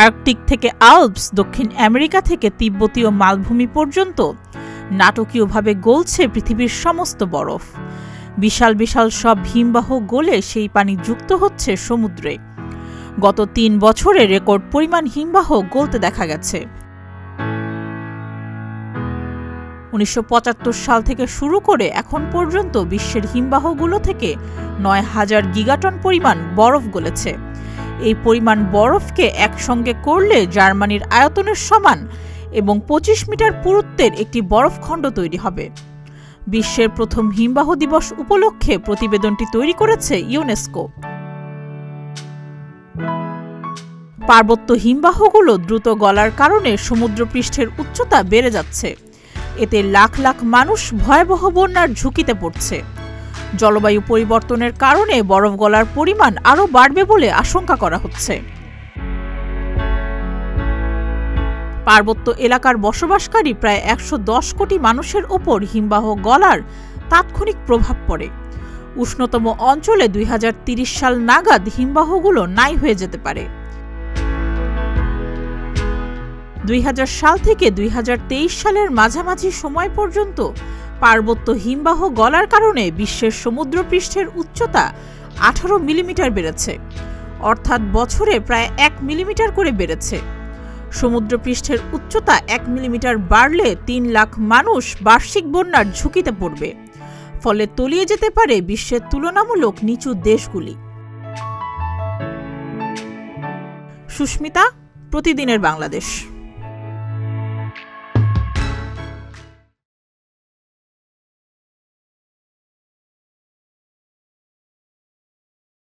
Arctic থেকে Alps, দক্ষিণ America থেকে তিব্বতীয় মালভূমি পর্যন্ত নাটকীয়ভাবে গলছে পৃথিবীর সমস্ত বরফ। বিশাল বিশাল সব হিমবাহ গলে সেই পানি যুক্ত হচ্ছে সমুদ্রে। গত ৩ বছরে রেকর্ড পরিমাণ হিমবাহ গলতে দেখা গেছে। ১৯৭৫ সাল থেকে শুরু করে এখন পর্যন্ত বিশ্বের হিমবাহগুলো থেকে ৯,০০০ গিগাটন পরিমাণ বরফ গলেছে। এই পরিমাণ বরফকে একসঙ্গে করলে জার্মানির আয়তনের সমান এবং ২৫ মিটার পুরুত্বের একটি বরফখণ্ড তৈরি হবে। বিশ্বের প্রথম হিমবাহ দিবস উপলক্ষে প্রতিবেদনটি তৈরি করেছে ইউনেস্কো। পার্বত্য হিমবাহগুলো দ্রুত গলার কারণে সমুদ্রপৃষ্ঠের উচ্চতা বেড়ে যাচ্ছে। এতে লাখ লাখ মানুষ ভয়াবহ বন্যার ঝুঁকিতে পড়ছে। জলবায়ু পরিবর্তনের কারণে বরফ গলার পরিমাণ আরও বাড়বে বলে আশঙ্কা করা হচ্ছে। পার্বত্য এলাকার বসবাসকারী প্রায় ১১০ কোটি মানুষের ওপর হিমবাহ গলার তাৎক্ষণিক প্রভাব পড়ে। উষ্ণতম অঞ্চলে ২০৩০ সাল নাগাদ হিমবাহগুলো নাই হয়ে যেতে পারে। ২০০০ সাল থেকে ২০২৩ সালের মাঝামাঝি সময় পর্যন্ত পার্বত্য হিমবাহ গলার কারণে বিশ্বের সমুদ্রপৃষ্ঠের উচ্চতা ১৮ মিলিমিটার বেড়েছে, অর্থাৎ বছরে প্রায় ১ মিলিমিটার করে বেড়েছে। সমুদ্রপৃষ্ঠের উচ্চতা ১ মিলিমিটার বাড়লে ৩ লাখ মানুষ বার্ষিক বন্যার ঝুঁকিতে পড়বে, ফলে তলিয়ে যেতে পারে বিশ্বের তুলনামূলক নিচু দেশগুলি। সুস্মিতা, প্রতিদিনের বাংলাদেশ।